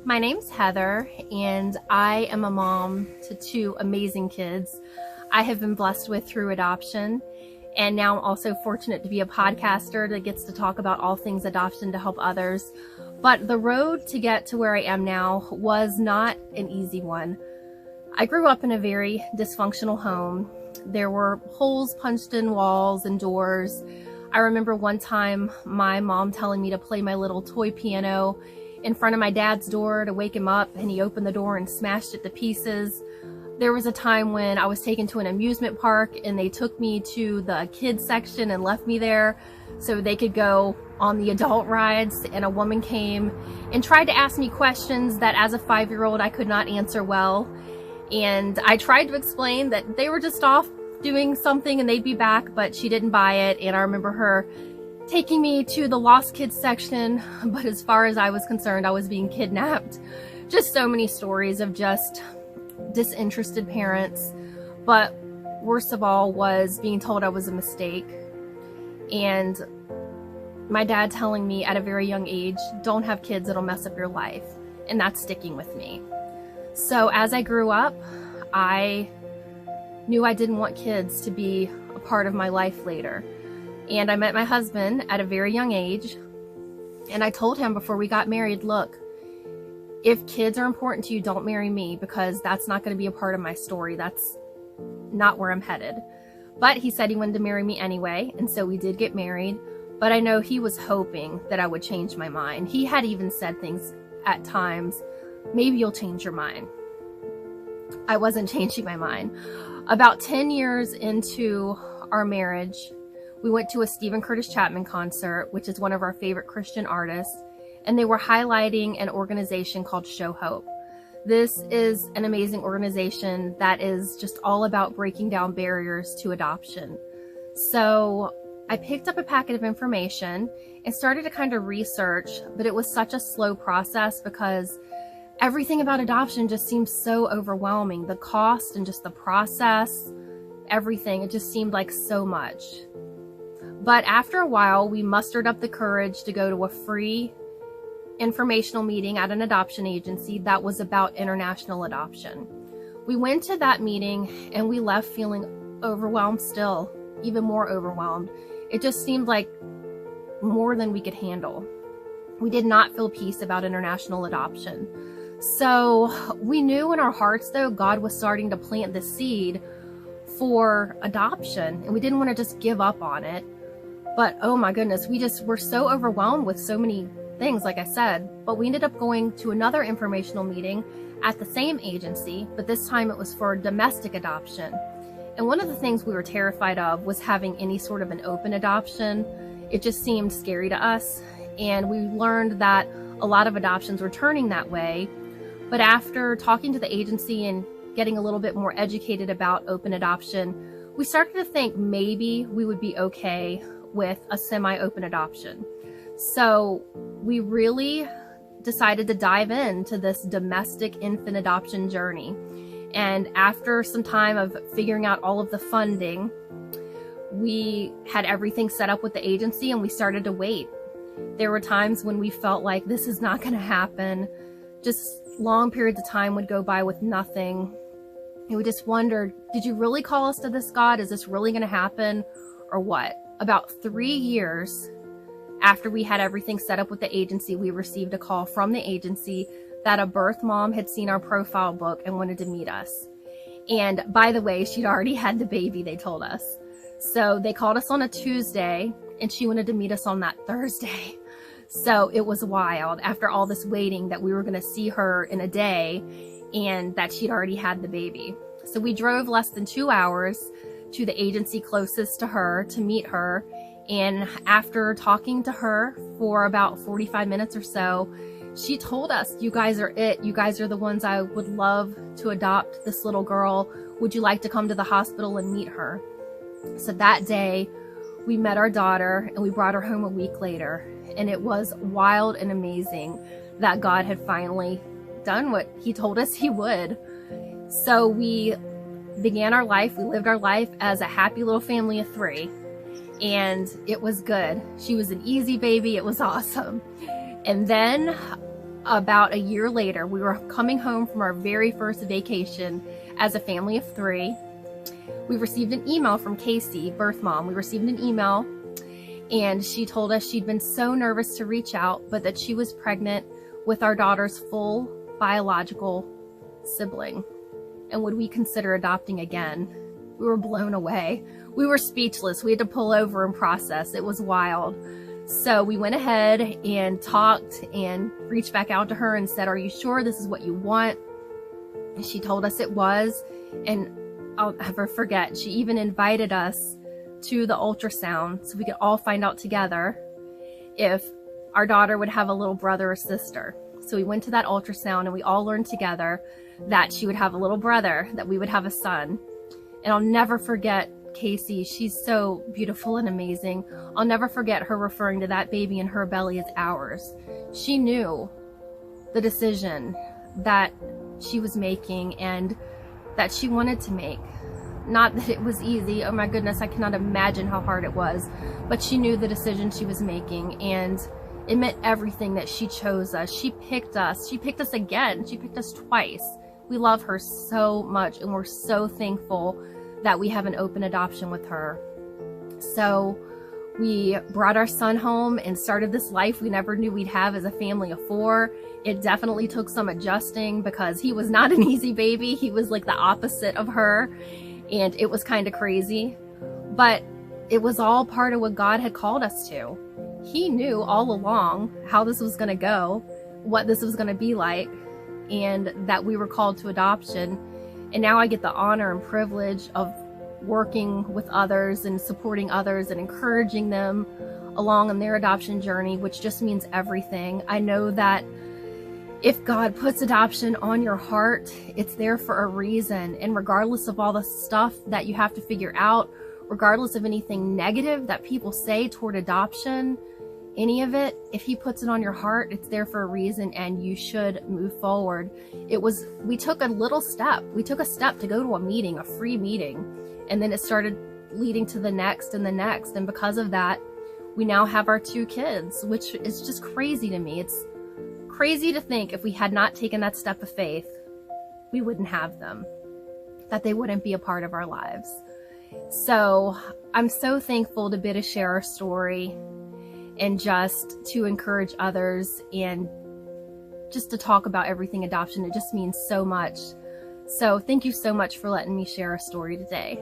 My name's Heather, and I am a mom to two amazing kids I have been blessed with through adoption. And now I'm also fortunate to be a podcaster that gets to talk about all things adoption to help others. But the road to get to where I am now was not an easy one. I grew up in a very dysfunctional home. There were holes punched in walls and doors. I remember one time my mom telling me to play my little toy piano in front of my dad's door to wake him up, and he opened the door and smashed it to pieces. There was a time when I was taken to an amusement park and they took me to the kids section and left me there so they could go on the adult rides, and a woman came and tried to ask me questions that as a 5-year-old I could not answer well. And I tried to explain that they were just off doing something and they'd be back, but she didn't buy it. And I remember her taking me to the lost kids section, but as far as I was concerned, I was being kidnapped. Just so many stories of just disinterested parents, but worst of all was being told I was a mistake, and my dad telling me at a very young age, don't have kids, it'll mess up your life. And that's sticking with me. So as I grew up, I knew I didn't want kids to be a part of my life later. And I met my husband at a very young age, and I told him before we got married, look, if kids are important to you, don't marry me, because that's not going to be a part of my story. That's not where I'm headed. But he said he wanted to marry me anyway, and so we did get married. But I know he was hoping that I would change my mind. He had even said things at times, maybe you'll change your mind. I wasn't changing my mind. About 10 years into our marriage, we went to a Stephen Curtis Chapman concert, which is one of our favorite Christian artists, and they were highlighting an organization called Show Hope. This is an amazing organization that is just all about breaking down barriers to adoption. So I picked up a packet of information and started to kind of research, but it was such a slow process because everything about adoption just seemed so overwhelming. The cost and just the process, everything, it just seemed like so much. But after a while, we mustered up the courage to go to a free informational meeting at an adoption agency that was about international adoption. We went to that meeting and we left feeling overwhelmed still, even more overwhelmed. It just seemed like more than we could handle. We did not feel peace about international adoption. So we knew in our hearts, though, God was starting to plant the seed for adoption, and we didn't want to just give up on it. But oh my goodness, we just were so overwhelmed with so many things, like I said. But we ended up going to another informational meeting at the same agency, but this time it was for domestic adoption. And one of the things we were terrified of was having any sort of an open adoption. It just seemed scary to us. And we learned that a lot of adoptions were turning that way. But after talking to the agency and getting a little bit more educated about open adoption, we started to think maybe we would be okay with a semi-open adoption. So we really decided to dive into this domestic infant adoption journey. And after some time of figuring out all of the funding, we had everything set up with the agency and we started to wait. There were times when we felt like this is not going to happen. Just long periods of time would go by with nothing. And we just wondered, did you really call us to this, God? Is this really going to happen or what? About 3 years after we had everything set up with the agency, we received a call from the agency that a birth mom had seen our profile book and wanted to meet us. And by the way, she'd already had the baby, they told us. So they called us on a Tuesday and she wanted to meet us on that Thursday. So it was wild after all this waiting that we were going to see her in a day and that she'd already had the baby. So we drove less than 2 hours to the agency closest to her to meet her. And after talking to her for about 45 minutes or so, she told us, you guys are it. You guys are the ones I would love to adopt this little girl. Would you like to come to the hospital and meet her? So that day we met our daughter and we brought her home a week later. And it was wild and amazing that God had finally done what he told us he would. So we began our life. We lived our life as a happy little family of 3. And it was good. She was an easy baby. It was awesome. And then about a year later, we were coming home from our very first vacation as a family of 3. We received an email from Casey, birth mom. We received an email, and she told us she'd been so nervous to reach out, but that she was pregnant with our daughter's full biological sibling. And would we consider adopting again? We were blown away. We were speechless. We had to pull over and process. It was wild. So we went ahead and talked and reached back out to her and said, "Are you sure this is what you want?" And she told us it was. And I'll never forget, she even invited us to the ultrasound so we could all find out together if our daughter would have a little brother or sister. So we went to that ultrasound and we all learned together that she would have a little brother, that we would have a son. And I'll never forget Casey. She's so beautiful and amazing. I'll never forget her referring to that baby in her belly as ours. She knew the decision that she was making and that she wanted to make. Not that it was easy. Oh my goodness, I cannot imagine how hard it was. But she knew the decision she was making, and it meant everything that she chose us. She picked us. She picked us again. She picked us twice. We love her so much, and we're so thankful that we have an open adoption with her. So we brought our son home and started this life we never knew we'd have as a family of 4. It definitely took some adjusting because he was not an easy baby. He was like the opposite of her, and it was kind of crazy. But it was all part of what God had called us to. He knew all along how this was going to go, what this was going to be like, and that we were called to adoption. And now I get the honor and privilege of working with others and supporting others and encouraging them along on their adoption journey, which just means everything. I know that if God puts adoption on your heart, it's there for a reason. And regardless of all the stuff that you have to figure out, regardless of anything negative that people say toward adoption, any of it, if he puts it on your heart, it's there for a reason, and you should move forward. We took a little step. We took a step to go to a meeting, a free meeting, and then it started leading to the next and the next. And because of that, we now have our 2 kids, which is just crazy to me. It's crazy to think if we had not taken that step of faith, we wouldn't have them, that they wouldn't be a part of our lives. So I'm so thankful to be able to share our story and just to encourage others and just to talk about everything adoption. It just means so much. So thank you so much for letting me share a story today.